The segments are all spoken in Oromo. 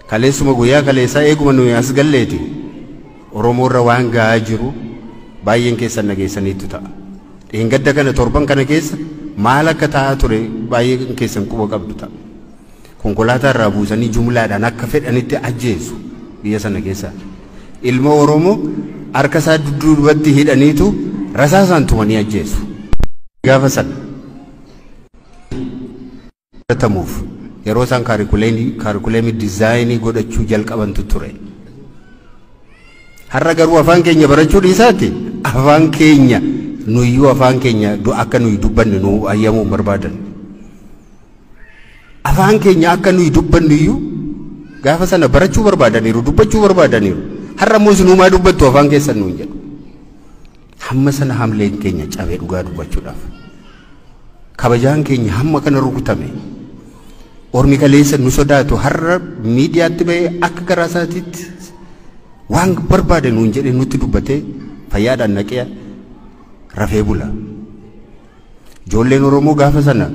kaleessuma guyyaa kaleessaa eeguma nuyi as galleeti Oromoo irra waan gahaa jiru baay'een keessan nageessaniitu ta'a. Dheengadda kana torban kana keessa maal akka ta'aa ture baay'een keessan quba qabdu ta'a. Konkolaataa irraa buusanii jumlaadhaan akka fedhanitti ajjeesu biyya sana keessa. Ilma Oromoo harka isaa dudduubatti hidhaniitu rasaasaan tumanii ajjeesu. Gaafa sana tamuuf yeroo isaan kaarikuleemii diizaayinii godhachuu jalqabantu ture. Har'a garuu afaan keenya barachuu dhiisaati. Afaan keenya nuyyuu afaan keenya akka nuyi dubbanne nu ayyamuu barbaadan. Afaan keenya akka nuyi dubbannu iyyuu gaafa sana barachuu barbaadaniiru, dubbachuu barbaadaniiru. Har'a immoo sinumaa dubbattu afaan keessan nuun jedhu. Hamma sana hamleen keenya cabee dhugaa dubbachuudhaaf. Kabajaan keenya hamma kana rukutame. Ormi kaleessa nu sodaatu har'a miidiyaatti bahee akka garaa isaatiitti waan barbaade nuun jedhee nutti dubbatee fayyaadhaan naqee rafee bula. Ijoolleen Oromoo gaafa sana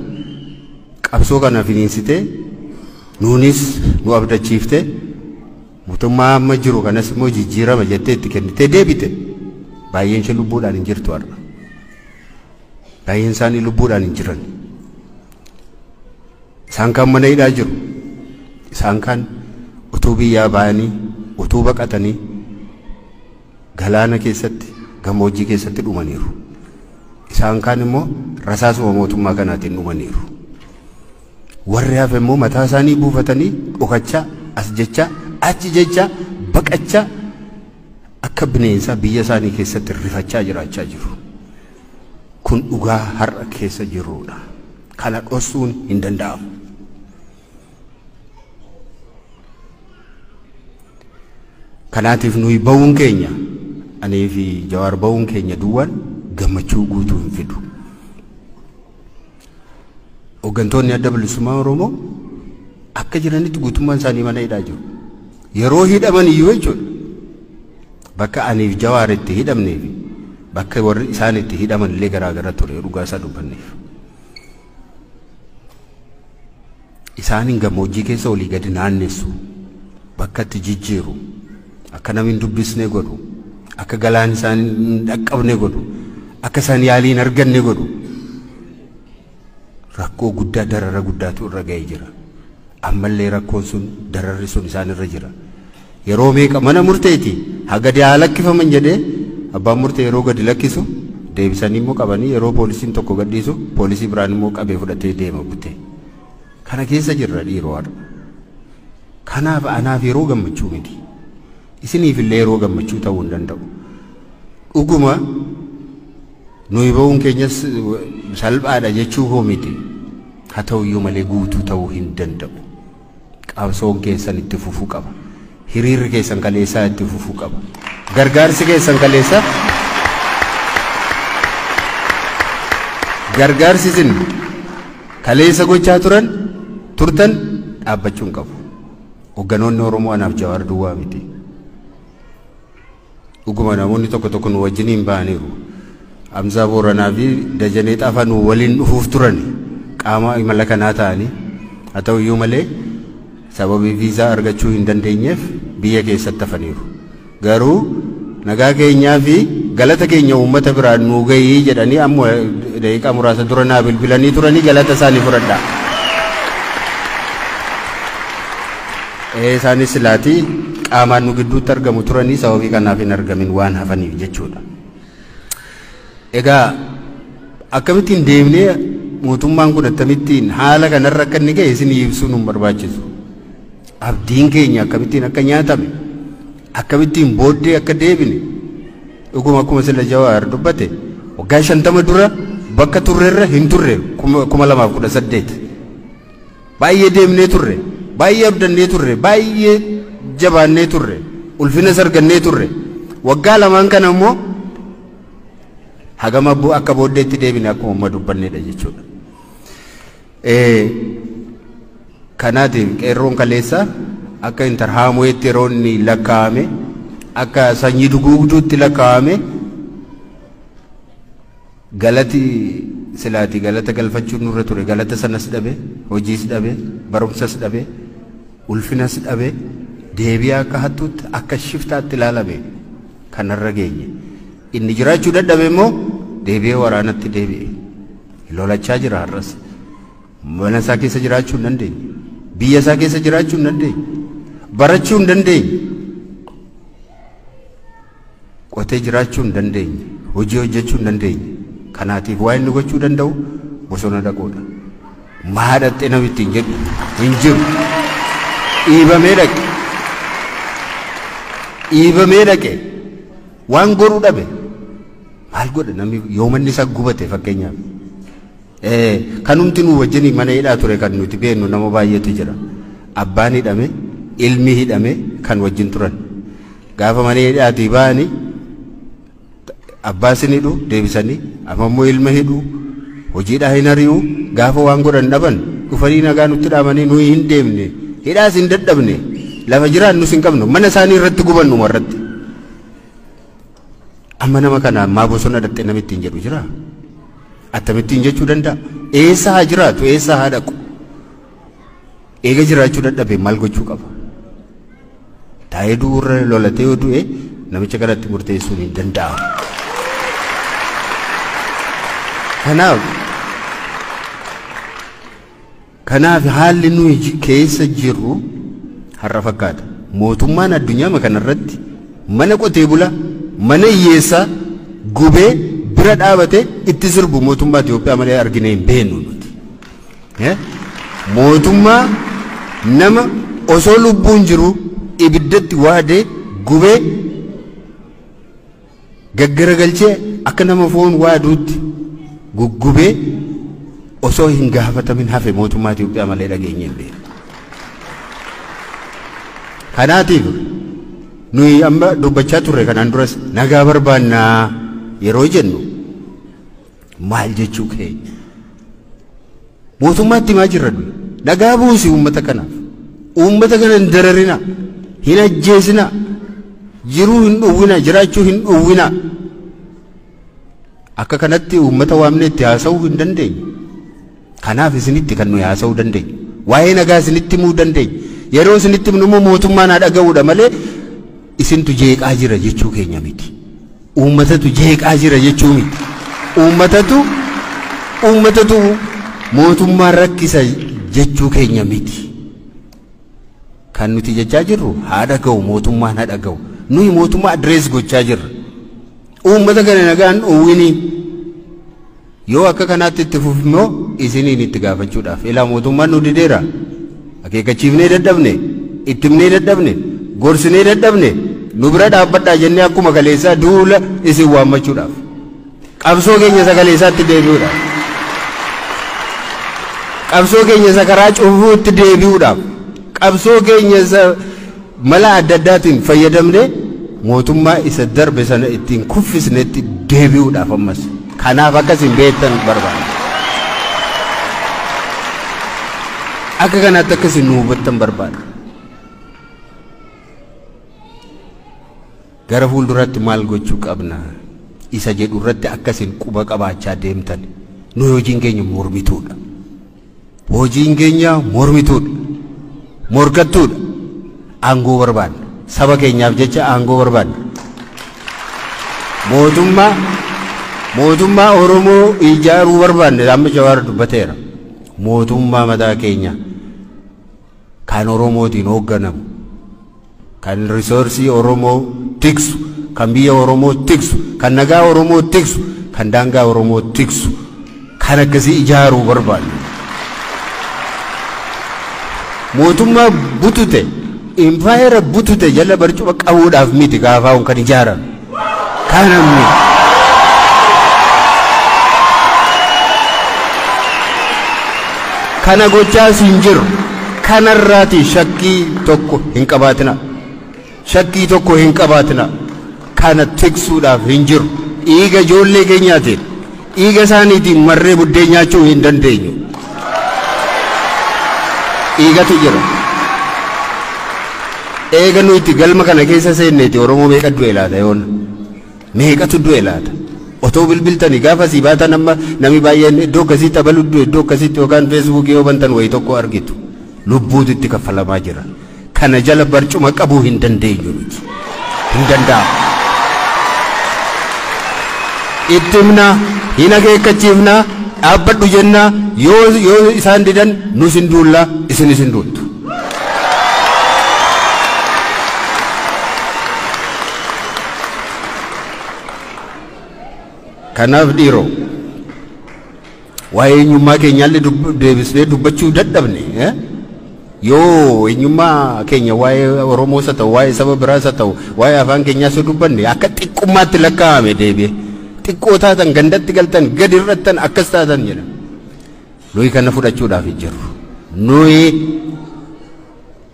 qabsoo kana finiinsitee nuunis nu abdachiiftee mootummaa amma jiru kanas immoo jijjiirama jettee itti kennitee deebite. Baay'een ishee lubbuudhaan hin jirtu har'a. Baay'een isaanii lubbuudhaan hin jiran. Isaan kan mana hidhaa jiru. Isaan kan utuu biyyaa ba'anii utuu baqatanii galaana keessatti gammoojjii keessatti dhumaniiru. Isaan kan immoo rasaasuma mootummaa kanaatiin dhumaniiru. Warri hafe immoo mataa isaanii buufatanii dhokachaa as jechaa achi jechaa baqachaa akka bineensaa biyya isaanii keessatti rifachaa jiraachaa jiru. Kun dhugaa har'a keessa jirudha. Kana dhoksuun hin danda'amu. Kanaatiif nuyi ba'uun keenyaanii fi Jawaar ba'uun keenya duwwaan gammachuu guutuu hin fidu. Hooggantoonni adda bilisummaa Oromoo akka jiranitti guutummaan isaanii mana hidhaa jiru. Yeroo hidhaman iyyuu jechuudha. Bakka aniif Jawaar itti hidhamnee fi bakka warri isaan itti hidhaman illee garaagara ture dhugaa isaa dubbanneef. Isaanin gammoojjii keessa olii gadi naannessu bakka itti jijjiiru akka namni hin dubbisne godhu akka galaan isaan hin dhaqqabne godhu akka isaan yaalii hin arganne godhu rakkoo guddaa darara guddaatu irra ga'ee jira. Ammallee rakkoon sun dararri sun isaan irra jira. Yeroo meeqa mana murteeti hagadi haa lakkifaman jedhee abbaan murtee yeroo gadi lakkisu deebisanii immoo qabanii yeroo poolisiin tokko gadhiisu poolisii biraan immoo qabee fudhatee deema butte. Kana keessa jirra dhiiroo har'a. Kanaaf anaaf yeroo gammachuu miti. Isiniif illee yeroo gammachuu ta'uu hin danda'u. Dhuguma nuyi ba'uun keenyas salphaadha jechuu hoo miti. Haa ta'u iyyuu malee guutuu ta'uu hin danda'u. Qabsoon keessan itti fufuu qaba. Hiriirri keessan kaleessaa itti fufuu qaba. Gargaarsi keessan kaleessaa gargaarsi isin kaleessa gochaa turtan dhaabbachuun qabu. Hogganoonni Oromoo anaaf Jawaar duwwaa miti. Dhuguma namoonni tokko tokko nu wajjiniin ba'aniiru. Hamzaa Booranaa fi Dajanee Xaafaa nu waliin dhufuuf turan qaama imala kanaa ta'anii haa ta'u iyyuu malee sababii viizaa argachuu hin dandeenyeef biyya keessatti hafaniiru. Garuu nagaa keenyaa fi galata keenya uummata biraan nuu gahii jedhanii ammoo daqiiqaa muraasa dura naa bilbilanii turanii galata isaanii fudhadhaa. Isaanis silaatii qaamaan nu gidduutti argamu turanii sababii kanaaf hin argamin waan hafaniif jechuudha. Egaa akkamittiin deemnee mootummaan kun akkamittiin haala kanarra akka inni ga'e isin ibsuun hin barbaachisu. Abdiin keenya akkamittiin akka nyaatame akkamittiin booddee akka deebine dhuguma akkuma sila Jawaar dubbate waggaa 50 dura bakka turreerra hin turre 2018 baay'ee deemnee turre baay'ee abdannee turre baay'ee jabaannee turre ulfina sargannee turre waggaa lamaan kana immoo hagama akka booddeetti deebine akkuma amma dubbanneedha jechuudha. Kanaatiif qeerroon kaleessa akka intarhaamuutti yeroo inni lakkaa'ame akka sanyii duguugduutti lakkaa'ame galati silaati galata galfachuun nurra ture galata sanas dhabe hojiis dhabe barumsas dhabe ulfinas dhabe deebi'aa akka hattuutti akka shiftaatti ilaalame kanarra geenye inni jiraachuu dadhabe immoo deebi'ee waraanatti deebi'e lolachaa jira har'as mana isaa keessa jiraachuu hin dandeenye biyya isaa keessa jiraachuu hin dandeenye barachuu hin dandeenye qotee jiraachuu hin dandeenye hojii hojjechuu hin dandeenye kanaatiif waa inni gochuu danda'u bosona dhaquudha maadhaxxee namitti hin jedhu hin jiru dhiibamee dhaqe waan godhuu dhabe maal godha namni yoo manni isaa gubate fakkeenyaaf kanumti nu wajjin mana hidhaa ture kan nuti beennu nama baay'eetu jira abbaan hidhame ilmi hidhame kan wajjin turan gaafa mana hidhaatii ba'anii abbaasin hidhu deebisanii ammoo ilma hidhu hojiidhaa hin ari'u gaafa waan godhan dhaban dhufanii nagaa nutti dhaamanii nuyi hin deemne hidhaas hin dadhabne lafa jiraan nus hin qabnu mana isaanii irratti gubannu marratti amma nama kana maa bosona dhaqxe namitti hin jedhu jira attamittiin jechuu danda'a eessa haa jiraatu eessa haa dhaqu eega jiraachuu dadhabe maal gochuu qaba taa'ee du'urra lolatee yoo du'e namicha kanatti murteessuun hin danda'amu. kanaaf haalli nuyi keessa jirru har'a fakkaata mootummaan addunyaa kanarratti mana qotee bula mana hiyyeessaa gubee bira dhaabate itti sirbu mootummaa Itoophiyaa malee argine hin beeknu nuti mootummaa nama osoo lubbuun jiru ibiddatti waadee gubee gaggaragalchee akka nama foon waaduutti guggubee osoo hin gaafatamin hafe mootummaa Itoophiyaa malee dhageenye hin beeknu. kanaatiif nuyi amma dubbachaa turre kanaan duras nagaa barbaannaa yeroo jennu maal jechuu keenya mootummaatti maa jirra nagaa buusi uummata kanaaf uummata kana hin dararina hin ajjeesina jiruu hin dhowwina jiraachuu hin dhowwina akka kanatti uummata waamne itti haasa'uu hin dandeenye kanaaf isinitti kan nuyi haasa'uu dandeenye waa'ee nagaa isinitti himuu dandeenye yeroo isinitti himnu mootummaan haa dhaga'uudha malee isintu jeeqaa jira jechuu keenya miti uummatatu jeeqaa jira jechuu miti uummatatu mootummaan rakkisa jechuu keenya miti kan nuti jechaa jirru haa dhaga'u mootummaan haa dhaga'u nuyi mootummaa adrees gochaa jirra uummata kana nagaan dhowwinii yoo akka kanaatti itti fufnoo isiniin itti gaafachuudhaaf ilaa mootummaan nu dideera akeekachiifnee dadhabne ittimnee dadhabne gorsinee dadhabne nu bira dhaabbadhaa jennee akkuma kaleessaa duula isin waammachuudhaaf qabsoo keenya sagaleessaatti deebi'uudhaaf qabsoo keenya sakaraa cufuutti deebi'uudhaaf qabsoo keenya mala adda addaatiin fayyadamne mootummaa isa darbe sana ittiin kuffisnetti deebi'uudhaaf ammas kanaaf akkasiin beektan barbaada akka kanaatti akkasiin nu hubattan barbaada gara fuulduratti maal gochuu qabna isa jedhu irratti akkasiin quba qabaachaa deemtan nu hojiin keenya mormituudha morkattuudha aangoo barbaadna saba keenyaaf jecha aangoo barbaadna mootummaa Oromoo ijaaruu barbaanne amma Jawaar dubbateera mootummaa mataa keenya kan Oromootiin hoogganamu kan risoorsii Oromoo tiksu kan biyya Oromoo tiksu kan nagaa Oromoo tiksu kan daangaa Oromoo tiksu kan akkasii ijaaruu barbaanne mootummaa butute impaayera butute jala barcuma qabuudhaaf miti gaafaa'uun kan ijaaran kanamni kana gochaas hin jiru kanarraati shakkii tokko hin qabaatina kana tiksuudhaaf hin jiru dhiiga ijoollee keenyaatiin dhiiga isaaniitiin marree buddeen nyaachuu hin dandeenyu dhiigatu jira eega nuti galma kana keessa seenneeti Oromoo meeqa du'e laata yoona meeqatu du'e laata otoo bilbiltanii gaafa si baatan amma nami baay'een iddoo akkasitti abaluddu iddoo akkasitti yookaan feesbuukii yoo bantan wayii tokko argitu lubbuutu itti kaffalamaa jira kana jala barcuma qabuu hin dandeenyu nuti hin danda'amu itti himnaa hin akeekkachiifnaa dhaabbadhu jennaa yoo isaan didan nus hin duullaa isinis hin duultu kanaaf dhiiroo waa'ee eenyummaa keenyaallee deebisnee dubbachuu dadhabne yoo eenyummaa keenya waa'ee Oromoos haa ta'u waa'ee saba biraas haa ta'u waa'ee afaan keenyaas dubbanne akka xiqqummaatti lakkaa'ame deebi'e xiqqoo taatan gandatti galtan gadi irrattan akkas taatan jedha nuyi kana fudhachuudhaaf hin jirru nuyi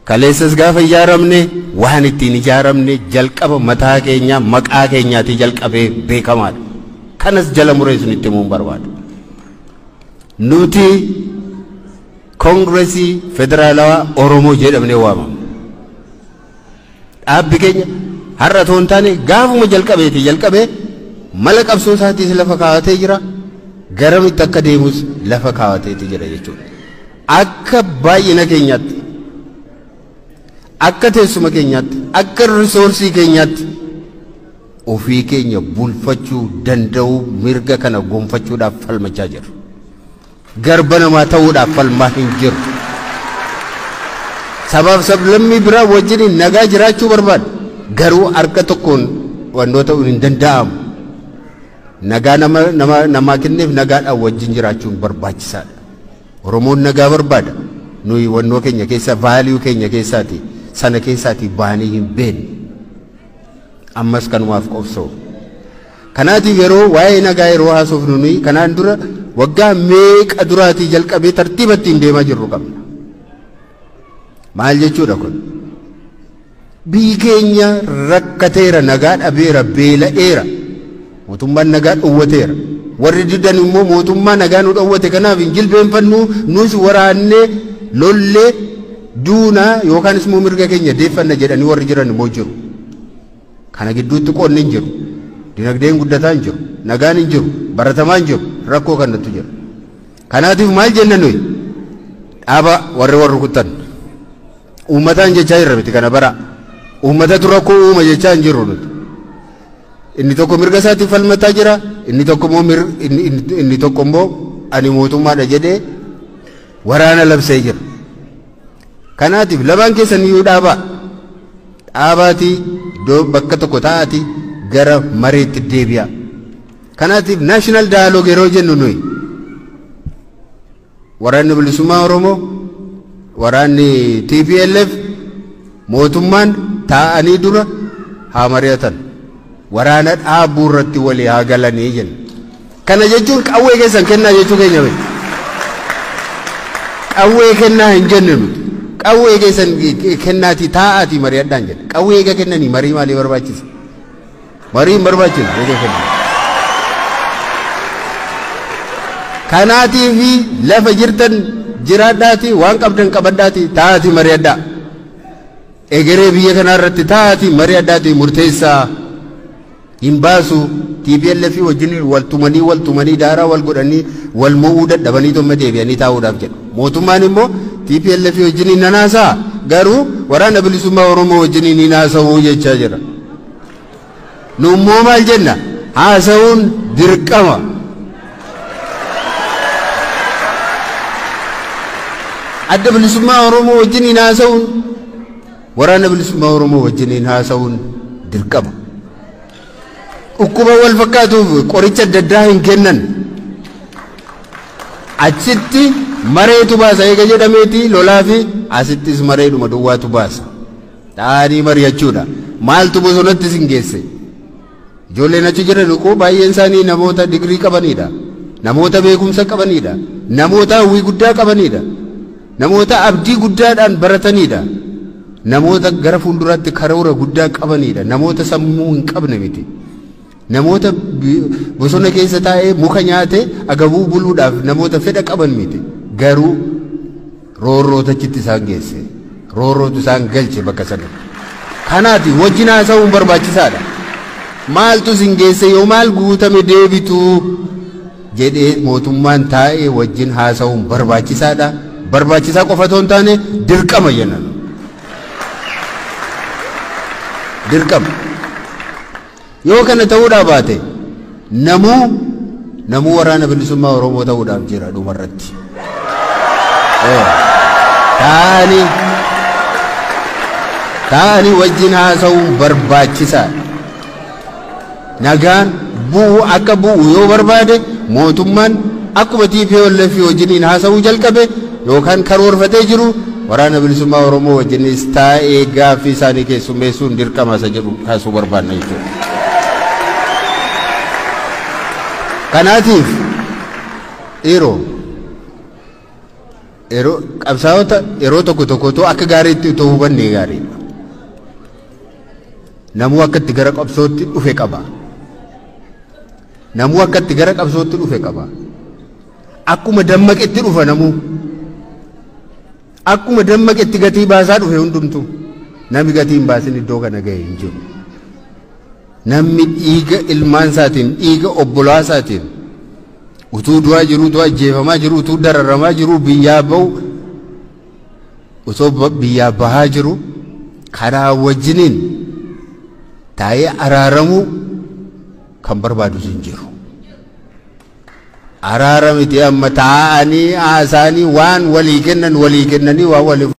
kaleessas gaafa ijaaramne waan ittiin ijaaramne jalqaba mataa keenyaa maqaa keenyaatii jalqabee beekamaadha kanas jala mureessuun itti himuun barbaada nuti koongireesii federaalawaa Oromoo jedhamnee waamamu dhaabbi keenya har'a toon taane gaafuma jalqabeeti jalqabee mala qabsoo isaatiis lafa kaawwatee jira garamitti akka deemus lafa kaawwateeti jira jechuudha akka baay'ina keenyaatti akka teessuma keenyaatti akka risoorsii keenyaatti ofii keenya bulfachuu danda'u mirga kana gonfachuudhaaf falmachaa jiru garba namaa ta'uudhaaf falmaa hin jiru sabaaf sablammii biraa wajjin nagaa jiraachuu barbaada garuu harka tokkoon wannoo ta'uun hin danda'amu nagaa namaa kenneef nagaadhaan wajjin jiraachuun barbaachisaadha Oromoon nagaa barbaada nuyi wannoo keenya keessa vaaliyuu keenya keessaati sana keessaati baanii hin beekne ammas kanumaaf qobsoo kanaatiif yeroo waa'ee nagaa yeroo haasofnu nuyi kanaan dura waggaa meeqa duraatii jalqabee tartiibatti hin deemaa jirru qabna maal jechuudha kun biyyi keenya rakkateera nagaa dhabeera beela'eera mootummaan nagaa dhowwateera warri didan immoo mootummaa nagaa nu dhowwate kanaaf hin jilbeenfannu nus waraannee lollee duunaa yookaanis immoo mirga keenya deeffanna jedhanii warri jiran immoo jiru kana gidduutti qoonni hin jiru dinagdeen guddataa hin jiru nagaan hin jiru baratamaa hin jiru rakkoo kanatu jira kanaatiif maal jenna nuyi dhaaba warri rukuttan uummataan jechaa jirra miti kana bara uummatatu rakkoo uuma jechaa hin jirru nuti inni tokko mirga isaatiif falmataa jira inni tokko immoo ani mootummaadha jedhee waraana labsee jira kanaatiif lamaan keessan iyyuu dhaabaatii iddoo bakka tokko taa'aatii gara mareetti deebi'a kanaatiif naashinaal daayaloog yeroo jennu nuyi waraanni bilisummaa Oromoo waraanni TPLF mootummaan taa'anii dura haa mari'atan waraana dhaabuu irratti walii haa galanii jenna kana jechuun qawwee keessan kennaa jechuu keenya beeku qawwee kennaa hin jenne nuti qawwee keessan kennaatii taa'aatii mari'adhaan jenna qawwee eega kennanii marii maalii barbaachisa marii hin barbaachisu eega kennan kanaatiifi lafa jirtan jiraadhaatii waan qabdan qabadhaatii taa'aatii mari'adhaa egeree biyya kanaa irratti taa'aatii mari'adhaatii murteessaa hin baasu TPLF wajjin waltumanii daaraa wal godhanii wal mo'uu dadhabanii tomma deebi'anii taa'uudhaaf jedhu mootummaan immoo TPLF wajjin nanaasaa garuu waraana bilisummaa Oromoo wajjin ninaasa'uu jechaa jira nu immoo maal jenna haasa'uun dirqama adda bilisummaa Oromoo wajjin ninaasa'uun waraana bilisummaa Oromoo wajjin haasa'uun dirqama dhukkuba wal fakkaatuuf qoricha adda addaa hin kennan achitti mareetu baasa eega jedhameeti lolaa fi asittis mareedhuma duwwaatu baasa ta'anii mari'achuudha maaltu bosonatti sin geesse ijoolleen achi jiran koo baay'een isaanii namoota digrii qabanidha namoota beekumsa qabanidha namoota hawwii guddaa qabanidha namoota abdii guddaadhaan baratanidha namoota gara fuulduraatti karoora guddaa qabanidha namoota sammuu hin qabne miti namoota bosona keessa taa'ee muka nyaate agabuu buluudhaaf namoota fedha qaban miti garuu roorrootachitti isaan geesse roorrootu isaan galche bakka sana kanaati wajjin haasa'uun barbaachisaadha maaltu singeesse yoo maal guutame deebitu jedhee mootummaan taa'ee wajjin haasa'uun barbaachisaadha. Barbaachisaa qofa otoo hin taane dirqama jennan. Dirqama. Yoo kana ta'uudhaa baate namuu waraana bilisummaa Oromoo ta'uudhaaf jira dhumarratti. Taa'anii wajjin haasa'uun barbaachisaadha. Nagaan bu'u akka bu'u yoo barbaade mootummaan akkuma TPLF wajjiniin haasa'uu jalqabe yookaan karoorfatee jiru waraana bilisummaa Oromoo wajjinis taa'ee gaaffii isaanii keessummeessuun dirqama isa jedhu kaasuu barbaadna jechuudha. Kanaatiif yeroo qabsaa'ota yeroo tokko akka gaariitti utoo hubannee gaariidha. Namuu akka itti gara qabsootti dhufe qaba. Namuu akka itti gara qabsootti dhufe qaba. Akkuma dammaqetti dhufa namuu. Akkuma dammaqetti gatii baasaa dhufe hundumtu. Namni gatii hin baasin iddoo kana ga'e hin jiru. Namni dhiiga ilmaan isaatiin, dhiiga obbolaa isaatiin utuu du'aa jiru, utuu ajjeefamaa jiru, utuu dararamaa jiru, biyyaa bahu, utoo biyyaa bahaa jiru, karaa wajjiniin taa'ee araaramuu kan barbaadu hin jiru. Araaramiti amma taa'anii haasaanii waan walii kennanii waan waliif